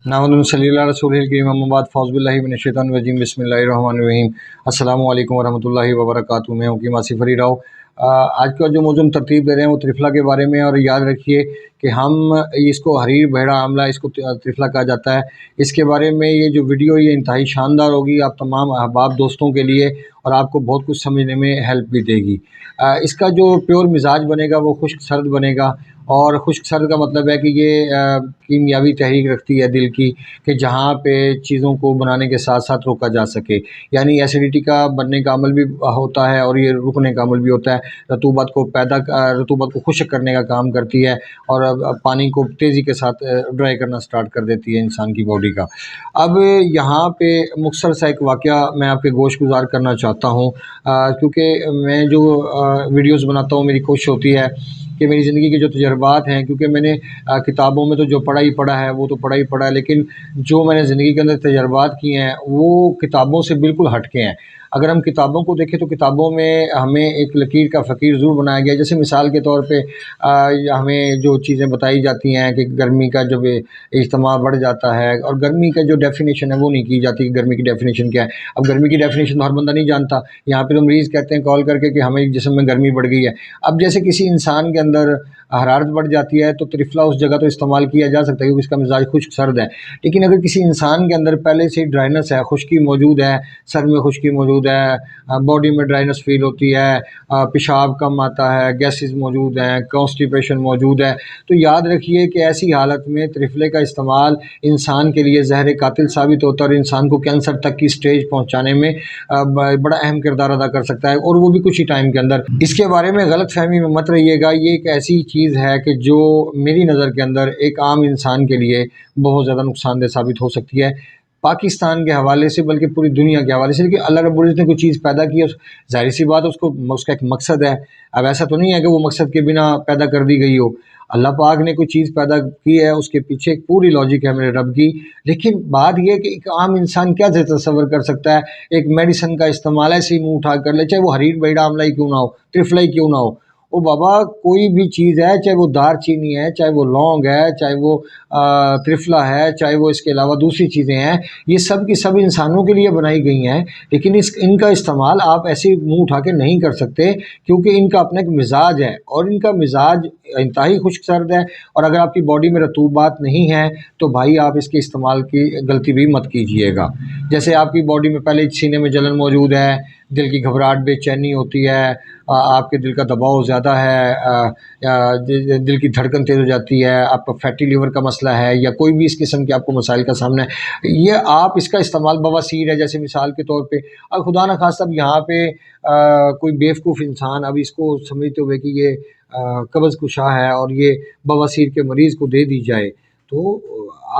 Namun सल्लल्लाहु रसूलिल करीम अम्मा बाद फ़ौज़ुबिल्लाहि मिनश्शैतानिर्रजीम बिस्मिल्लाहिर्रहमानिर्रहीम अस्सलामु अलैकुम वरहमतुल्लाहि वबरकातुहू। मैं हूँ कीम आसिफ़ अली राव। आज का जो मौज़ूम तरतीब दे रहे हैं वो त्रिफला के बारे में। और याद रखिए कि हम इसको हरीर बहरा आमला इसको त्रिफला कहा जाता है। इसके बारे में ये जो वीडियो ये इंतहाई शानदार होगी आप तमाम अहबाब दोस्तों के लिए, और आपको बहुत कुछ समझने में हेल्प भी देगी। इसका जो प्योर मिजाज बनेगा वो खुश्क सर्द बनेगा। और खुश्क सर्द का मतलब है कि ये कीमियावी तहरीक रखती है दिल की, कि जहाँ पे चीज़ों को बनाने के साथ साथ रोका जा सके। यानी एसिडिटी का बनने का अमल भी होता है और ये रुकने का अमल भी होता है। रतूबत को खुश्क करने का काम करती है और पानी को तेज़ी के साथ ड्राई करना स्टार्ट कर देती है इंसान की बॉडी का। अब यहाँ पे मुख्तसर सा एक वाक़या मैं आपके गोश गुज़ार करना चाहता हूँ, क्योंकि मैं जो वीडियोज़ बनाता हूँ मेरी कोशिश होती है कि मेरी ज़िंदगी के जो तजर्बात हैं, क्योंकि मैंने किताबों में तो जो पढ़ा ही पढ़ा है वो तो पढ़ा ही पढ़ा है, लेकिन जो मैंने ज़िंदगी के अंदर तजर्बात किए हैं वो किताबों से बिल्कुल हट के हैं। अगर हम किताबों को देखें तो किताबों में हमें एक लकीर का फ़कीर ज़रूर बनाया गया है। जैसे मिसाल के तौर पे हमें जो चीज़ें बताई जाती हैं कि गर्मी का जब इज्तिमा बढ़ जाता है, और गर्मी का जो डेफिनेशन है वो नहीं की जाती कि गर्मी की डेफिनेशन क्या है। अब गर्मी की डेफिनेशन तो हर बंदा नहीं जानता। यहाँ पे तो मरीज़ कहते हैं कॉल करके कि हमें जिस्म में गर्मी बढ़ गई है। अब जैसे किसी इंसान के अंदर हरारत बढ़ जाती है तो त्रिफला उस जगह तो इस्तेमाल किया जा सकता है क्योंकि इसका मिजाज खुश्क सर्द है। लेकिन अगर किसी इंसान के अंदर पहले से ही ड्राइनेस है, खुश्की मौजूद है, सर में खुश्की मौजूद है, बॉडी में ड्राइनेस फील होती है, पेशाब कम आता है, गैसेस मौजूद हैं, कॉन्स्टिपेशन मौजूद है, तो याद रखिए कि ऐसी हालत में त्रिफले का इस्तेमाल इंसान के लिए ज़हर कातिल साबित होता है और इंसान को कैंसर तक की स्टेज पहुँचाने में बड़ा अहम किरदार अदा कर सकता है, और वो भी कुछ ही टाइम के अंदर। इसके बारे में गलत फहमी में मत रहिएगा। ये एक ऐसी चीज़ है कि जो मेरी नज़र के अंदर एक आम इंसान के लिए बहुत ज़्यादा नुकसानदेह साबित हो सकती है, पाकिस्तान के हवाले से बल्कि पूरी दुनिया के हवाले से। देखिए अल्लाह रब्बुल इज़्ज़त ने कोई चीज़ पैदा की है, ज़ाहिर सी बात है उसको उसका एक मकसद है। अब ऐसा तो नहीं है कि वो मकसद के बिना पैदा कर दी गई हो। अल्लाह पाक ने कोई चीज़ पैदा की है, उसके पीछे एक पूरी लॉजिक है मेरे रब की। लेकिन बात यह है कि एक आम इंसान क्या तसव्वुर कर सकता है, एक मेडिसिन का इस्तेमाल ऐसे ही मुँह उठा कर ले, चाहे वो हरीर बहीड़ा आमला ही क्यों ना हो, त्रिफला ही क्यों ना हो। ओ बाबा, कोई भी चीज़ है, चाहे वो दारचीनी है, चाहे वो लौंग है, चाहे वो त्रिफला है, चाहे वो इसके अलावा दूसरी चीज़ें हैं, ये सब की सब इंसानों के लिए बनाई गई हैं। लेकिन इनका इस्तेमाल आप ऐसे मुँह उठा के नहीं कर सकते, क्योंकि इनका अपना एक मिजाज है और इनका मिजाज इंतहाई खुश्क सर्द है। और अगर आपकी बॉडी में रतूबात नहीं है तो भाई आप इसके इस्तेमाल की गलती भी मत कीजिएगा। जैसे आपकी बॉडी में पहले सीने में जलन मौजूद है, दिल की घबराहट बेचैनी होती है, आपके दिल का दबाव ज़्यादा है, दिल की धड़कन तेज़ हो जाती है, आपका फैटी लीवर का मसला है, या कोई भी इस किस्म के आपको मसाइल का सामना है, ये आप इसका इस्तेमाल बवासीर है जैसे मिसाल के तौर पे, और खुदा न खास्ता अब यहाँ पे कोई बेवकूफ़ इंसान अब इसको समझते हुए कि ये कब्ज़ कुशा है और ये बवासीर के मरीज़ को दे दी जाए, तो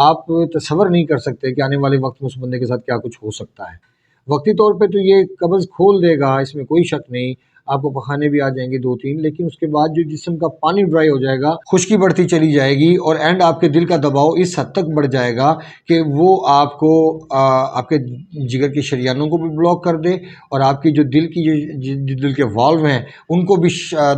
आप तसव्वुर नहीं कर सकते कि आने वाले वक्त में उस बंदे के साथ क्या कुछ हो सकता है। वक्ती तौर पे तो ये कब्ज़ खोल देगा, इसमें कोई शक नहीं, आपको पखाने भी आ जाएंगे 2-3, लेकिन उसके बाद जो जिस्म का पानी ड्राई हो जाएगा, खुश्की बढ़ती चली जाएगी और एंड आपके दिल का दबाव इस हद तक बढ़ जाएगा कि वो आपको आपके जिगर की शरियानों को भी ब्लॉक कर दे, और आपकी जो दिल की जो दिल के वाल्व हैं उनको भी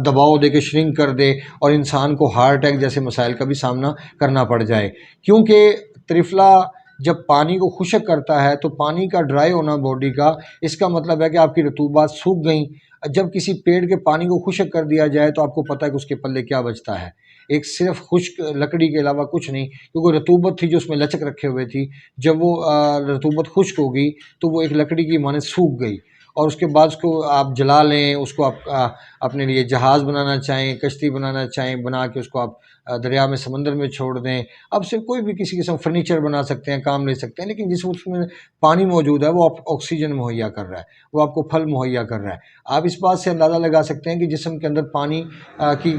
दबाव दे के श्रिंक कर दे, और इंसान को हार्ट अटैक जैसे मसाइल का भी सामना करना पड़ जाए। क्योंकि त्रिफला जब पानी को खुश्क करता है तो पानी का ड्राई होना बॉडी का, इसका मतलब है कि आपकी रतूबात सूख गई। जब किसी पेड़ के पानी को खुश्क कर दिया जाए तो आपको पता है कि उसके पल्ले क्या बचता है, एक सिर्फ खुश्क लकड़ी के अलावा कुछ नहीं, क्योंकि रतूबत थी जो उसमें लचक रखे हुए थी। जब वो रतूबत खुश्क हो गई तो वो एक लकड़ी की माने सूख गई, और उसके बाद उसको आप जला लें, उसको आप अपने लिए जहाज़ बनाना चाहें, कश्ती बनाना चाहें, बना के उसको आप दरिया में समंदर में छोड़ दें। अब सिर्फ कोई भी किसी किस्म फर्नीचर बना सकते हैं, काम ले सकते हैं, लेकिन जिस उसमें पानी मौजूद है वो ऑक्सीजन मुहैया कर रहा है, वो आपको फल मुहैया कर रहा है। आप इस बात से अंदाज़ा लगा सकते हैं कि जिस्म के अंदर पानी की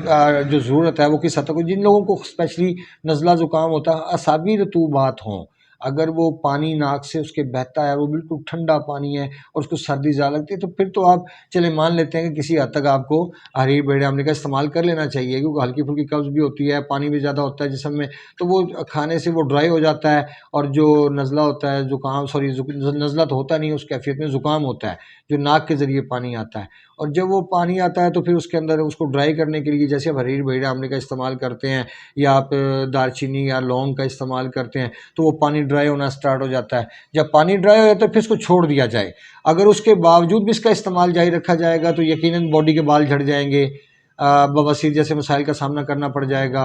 जो ज़रूरत है वो किस हद तक, जिन लोगों को स्पेशली नज़ला ज़ुकाम होता है, असाबी रतूबात हों, अगर वो पानी नाक से उसके बहता है, वो बिल्कुल ठंडा पानी है और उसको सर्दी ज़्यादा लगती है, तो फिर तो आप चले मान लेते हैं कि किसी हद तक आपको हरीर बहीड़े आमले का इस्तेमाल कर लेना चाहिए, क्योंकि हल्की फुल्की कब्ज़ भी होती है, पानी भी ज़्यादा होता है जिस्म में, तो वो खाने से वो ड्राई हो जाता है। और जो नज़ला होता है, ज़ुकाम, सॉरी नज़ला तो होता नहीं है, उस कैफियत में ज़ुकाम होता है जो नाक के ज़रिए पानी आता है, और जब वो पानी आता है तो फिर उसके अंदर उसको ड्राई करने के लिए जैसे आप हरीर बहेड़ा आमले का इस्तेमाल करते हैं या आप दालचीनी या लौंग का इस्तेमाल करते हैं, तो वो पानी ड्राई होना स्टार्ट हो जाता है। जब पानी ड्राई हो जाता है फिर इसको छोड़ दिया जाए। अगर उसके बावजूद भी इसका इस्तेमाल जारी रखा जाएगा तो यकीनन बॉडी के बाल झड़ जाएंगे, बवासीर जैसे मसाइल का सामना करना पड़ जाएगा,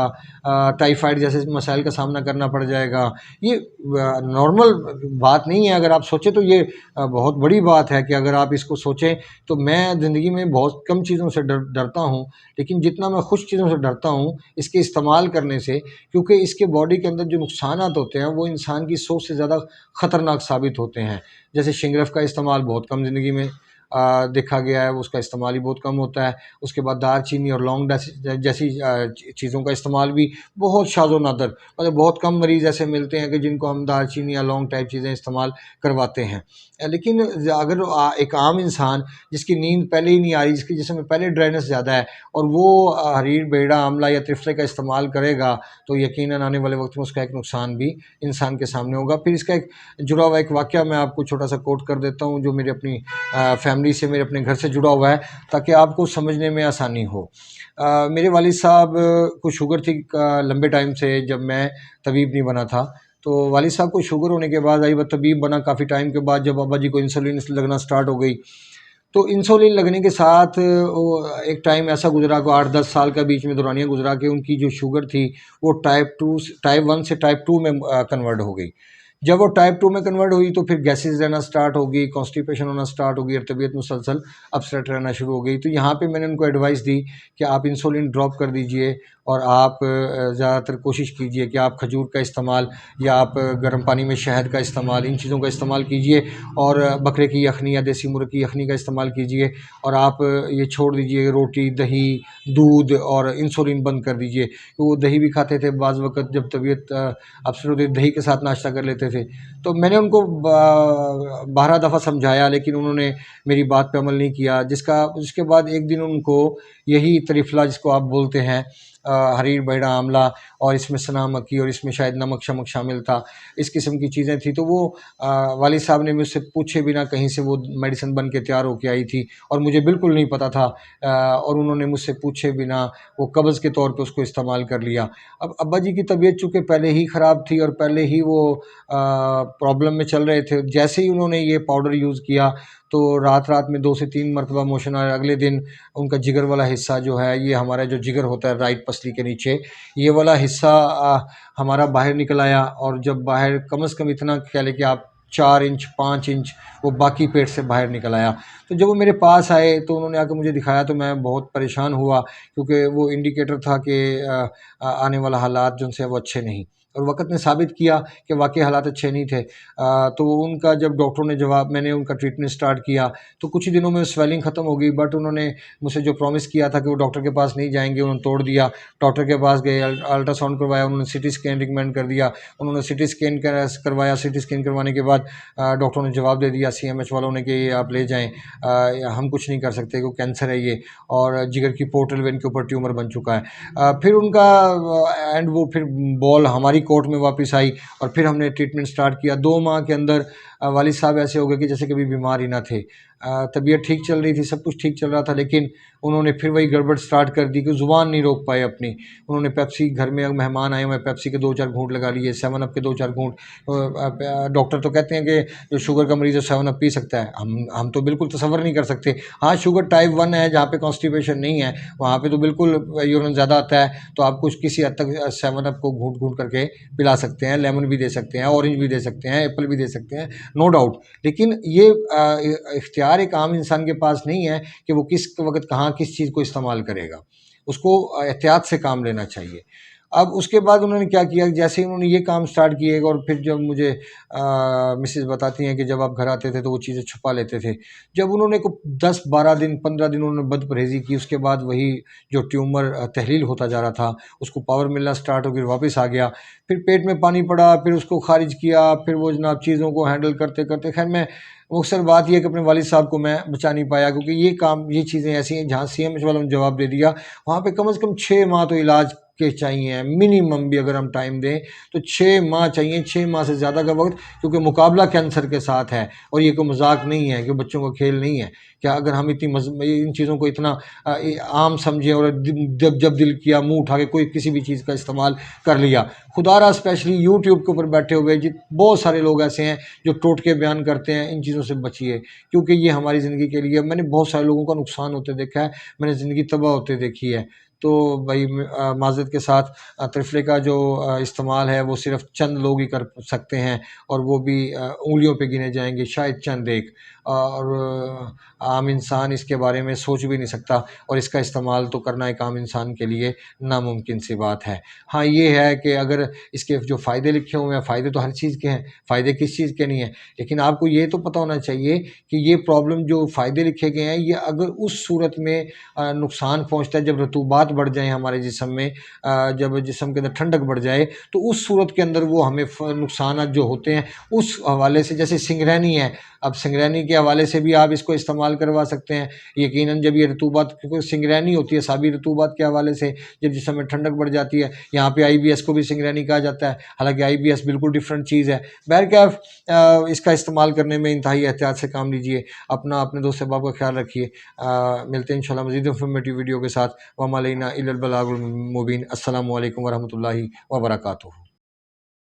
टाइफाइड जैसे मसाइल का सामना करना पड़ जाएगा। ये नॉर्मल बात नहीं है, अगर आप सोचें तो ये बहुत बड़ी बात है कि अगर आप इसको सोचें तो मैं ज़िंदगी में बहुत कम चीज़ों से डरता हूँ, लेकिन जितना मैं खुश चीज़ों से डरता हूँ इसके इस्तेमाल करने से, क्योंकि इसके बॉडी के अंदर जो नुकसानात होते हैं वो इंसान की सोच से ज़्यादा ख़तरनाक साबित होते हैं। जैसे शिंगरफ का इस्तेमाल बहुत कम ज़िंदगी में देखा गया है, उसका इस्तेमाल ही बहुत कम होता है। उसके बाद दालचीनी और लौंग जैसी चीज़ों का इस्तेमाल भी बहुत शाज़ व नादर, मतलब बहुत कम मरीज़ ऐसे मिलते हैं कि जिनको हम दालचीनी या लौंग टाइप चीज़ें इस्तेमाल करवाते हैं। लेकिन अगर एक आम इंसान जिसकी नींद पहले ही नहीं आ रही, जिसकी जिस्म में पहले ड्राइनेस ज़्यादा है और वो हरीर बेड़ा आंवला या त्रिफले का इस्तेमाल करेगा तो यकीनन आने वाले वक्त में उसका एक नुकसान भी इंसान के सामने होगा। फिर इसका एक जुड़ा हुआ एक वाक़या मैं आपको छोटा सा कोट कर देता हूँ जो मेरी अपनी फैमिली से, मेरे अपने घर से जुड़ा हुआ है, ताकि आपको समझने में आसानी हो। मेरे वालिद साहब को शुगर थी लंबे टाइम से, जब मैं तबीब नहीं बना था। तो वालिद साहब को शुगर होने के बाद आई बात तबीब बना काफ़ी टाइम के बाद, जब बाबा जी को इंसुलिन लगना स्टार्ट हो गई, तो इंसुलिन लगने के साथ वो एक टाइम ऐसा गुजरा को 8-10 साल का बीच में दौरानिया गुजरा कि उनकी जो शुगर थी वो टाइप 1 से टाइप 2 में कन्वर्ट हो गई। जब वो टाइप 2 में कन्वर्ट हुई तो फिर गैसेस रहना स्टार्ट हो गई, कॉन्स्टिपेशन होना स्टार्ट हो गई और तबीयत मुसलसल अपसेट रहना शुरू हो गई। तो यहाँ पे मैंने उनको एडवाइस दी कि आप इंसुलिन ड्रॉप कर दीजिए और आप ज़्यादातर कोशिश कीजिए कि आप खजूर का इस्तेमाल या आप गर्म पानी में शहद का इस्तेमाल, इन चीज़ों का इस्तेमाल कीजिए और बकरे की यखनी या देसी मुर्ग़ की यखनी का इस्तेमाल कीजिए और आप ये छोड़ दीजिए रोटी, दही, दूध और इंसुलिन बंद कर दीजिए। तो वो दही भी खाते थे, बाज़ वक़्त जब तबीयत अपसेट होती दही के साथ नाश्ता कर लेते थे। तो मैंने उनको 12 दफ़ा समझाया लेकिन उन्होंने मेरी बात पे अमल नहीं किया, जिसके बाद एक दिन उनको यही त्रिफला जिसको आप बोलते हैं, हरीर बहेड़ा आंवला और इसमें सना मक्खी और इसमें शायद नमक शमक शामिल था, इस किस्म की चीज़ें थी। तो वो वालिद साहब ने मुझसे पूछे बिना कहीं से वो मेडिसिन बन के तैयार होके आई थी और मुझे बिल्कुल नहीं पता था, और उन्होंने मुझसे पूछे बिना वो कब्ज़ के तौर पे उसको इस्तेमाल कर लिया। अब अब्बा जी की तबीयत चूँकि पहले ही ख़राब थी और पहले ही वो प्रॉब्लम में चल रहे थे, जैसे ही उन्होंने ये पाउडर यूज़ किया तो रात-रात में 2 से 3 मरतबा मोशन आया। अगले दिन उनका जिगर वाला हिस्सा जो है, ये हमारा जो जिगर होता है राइट पसली के नीचे, ये वाला हिस्सा हमारा बाहर निकल आया और जब बाहर कम से कम इतना कह लें कि आप 4 इंच 5 इंच वो बाकी पेट से बाहर निकल आया। तो जब वो मेरे पास आए तो उन्होंने आके मुझे दिखाया तो मैं बहुत परेशान हुआ, क्योंकि वो इंडिकेटर था कि आने वाला हालात जो उनसे वो अच्छे नहीं, और वक़्त ने साबित किया कि वाक़ई हालात अच्छे नहीं थे। तो उनका जब डॉक्टरों ने मैंने उनका ट्रीटमेंट स्टार्ट किया तो कुछ ही दिनों में स्वेलिंग ख़त्म हो गई, बट उन्होंने मुझसे जो प्रॉमिस किया था कि वो डॉक्टर के पास नहीं जाएँगे, उन्होंने तोड़ दिया। डॉक्टर के पास गए, अल्ट्रासाउंड करवाया, उन्होंने सीटी स्कैन रिकमेंड कर दिया, उन्होंने सीटी स्कैन करवाया। सीटी स्कैन करवाने के बाद डॉक्टरों ने जवाब दे दिया सीएमएच वालों ने कि ये आप ले जाएँ, हम कुछ नहीं कर सकते, क्योंकि कैंसर है ये और जिगर की पोर्टल वेन के ऊपर ट्यूमर बन चुका है। फिर उनका एंड वो फिर बॉल हमारी कोर्ट में वापस आई और फिर हमने ट्रीटमेंट स्टार्ट किया। 2 माह के अंदर वालिद साहब ऐसे हो गए कि जैसे कभी बीमार ही ना थे। तबीयत ठीक चल रही थी, सब कुछ ठीक चल रहा था, लेकिन उन्होंने फिर वही गड़बड़ स्टार्ट कर दी कि ज़ुबान नहीं रोक पाए अपनी। उन्होंने पेप्सी, घर में मेहमान आए हुए हैं, पेप्सी के 2-4 घूँट लगा लिए, 7 अप के 2-4 घूँट। डॉक्टर तो कहते हैं कि जो शुगर का मरीज़ है 7 अप पी सकता है, हम तो बिल्कुल तसव्वुर नहीं कर सकते। हाँ, शुगर टाइप 1 है जहाँ पे कॉन्स्टिपेशन नहीं है, वहाँ पे तो बिल्कुल यूरिन ज़्यादा आता है, तो आप कुछ किसी हद तक 7 अप को घूँट-घूँट करके पिला सकते हैं, लेमन भी दे सकते हैं, ऑरेंज भी दे सकते हैं, एप्पल भी दे सकते हैं, नो डाउट। लेकिन ये इख्तियार एक आम इंसान के पास नहीं है कि वो किस वक़्त कहाँ किस चीज़ को इस्तेमाल करेगा। उसको एहतियात से काम लेना चाहिए। अब उसके बाद उन्होंने क्या किया, जैसे ही उन्होंने ये काम स्टार्ट किए और फिर जब मुझे मिसेज़ बताती हैं कि जब आप घर आते थे तो वो चीज़ें छुपा लेते थे। जब उन्होंने को 10-12 दिन 15 दिन उन्होंने बदपरहेज़ी की, उसके बाद वही जो ट्यूमर तहलील होता जा रहा था, उसको पावर मिलना स्टार्ट हो गई, वापस आ गया। फिर पेट में पानी पड़ा, फिर उसको ख़ारिज किया, फिर वो जनाब चीज़ों को हैंडल करते-करते खैर मैं अक्सर बात ये है कि अपने वालिद साहब को मैं बचा नहीं पाया, क्योंकि ये चीज़ें ऐसी हैं जहाँ सीएमएच वालों ने जवाब दे दिया, वहाँ पे कम से कम 6 माह तो इलाज के चाहिए, मिनिमम भी अगर हम टाइम दें तो 6 माह चाहिए, 6 माह से ज़्यादा का वक्त, क्योंकि मुकाबला कैंसर के साथ है और ये कोई मजाक नहीं है कि बच्चों का खेल नहीं है। क्या अगर हम इन चीज़ों को इतना आम समझें और जब जब दिल किया मुंह उठा के कोई किसी भी चीज़ का इस्तेमाल कर लिया, खुदारा स्पेशली यूट्यूब के ऊपर बैठे हुए बहुत सारे लोग ऐसे हैं जो टोटके बयान करते हैं, इन चीज़ों से बचिए, क्योंकि ये हमारी ज़िंदगी के लिए, मैंने बहुत सारे लोगों का नुकसान होते देखा है, मैंने ज़िंदगी तबाह होते देखी है। तो भाई माज़रत के साथ त्रिफले का जो इस्तेमाल है वो सिर्फ चंद लोग ही कर सकते हैं, और वो भी उंगलियों पे गिने जाएंगे, शायद चंद एक, और आम इंसान इसके बारे में सोच भी नहीं सकता, और इसका इस्तेमाल तो करना एक आम इंसान के लिए नामुमकिन सी बात है। हाँ, ये है कि अगर इसके जो फ़ायदे लिखे हुए हैं, फ़ायदे तो हर चीज़ के हैं, फ़ायदे किस चीज़ के नहीं हैं, लेकिन आपको ये तो पता होना चाहिए कि ये प्रॉब्लम जो फ़ायदे लिखे गए हैं, ये अगर उस सूरत में नुकसान पहुँचता है जब रतूबात बढ़ जाए हमारे जिस्म में, जब जिस्म के अंदर ठंडक बढ़ जाए, तो उस सूरत के अंदर वो हमें नुकसानात जो होते हैं उस हवाले से, जैसे सिंगरैनी है, अब सिंगरैनी के हवाले से भी आप इसको इस्तेमाल करवा सकते हैं। यकीनन जब ये रतूबात, क्योंकि सिंगरैनी होती है साबी रतूबात के हवाले से, जब जिस्म में ठंडक बढ़ जाती है, यहाँ पे IBS को भी सिंगरैनी कहा जाता है, हालांकि IBS बिल्कुल डिफरेंट चीज़ है। बहरकैफ इसका इस्तेमाल करने में इंतहाई एहतियात से काम लीजिए, अपने दोस्त अहबाब का ख्याल रखिए। मिलते हैं इंशाल्लाह मज़ीद इन्फॉर्मेटिव वीडियो के साथ। वमा अलैना इल्लल बलागुल मुबीन। अस्सलामु अलैकुम वरहमतुल्लाहि वबरकातुहू।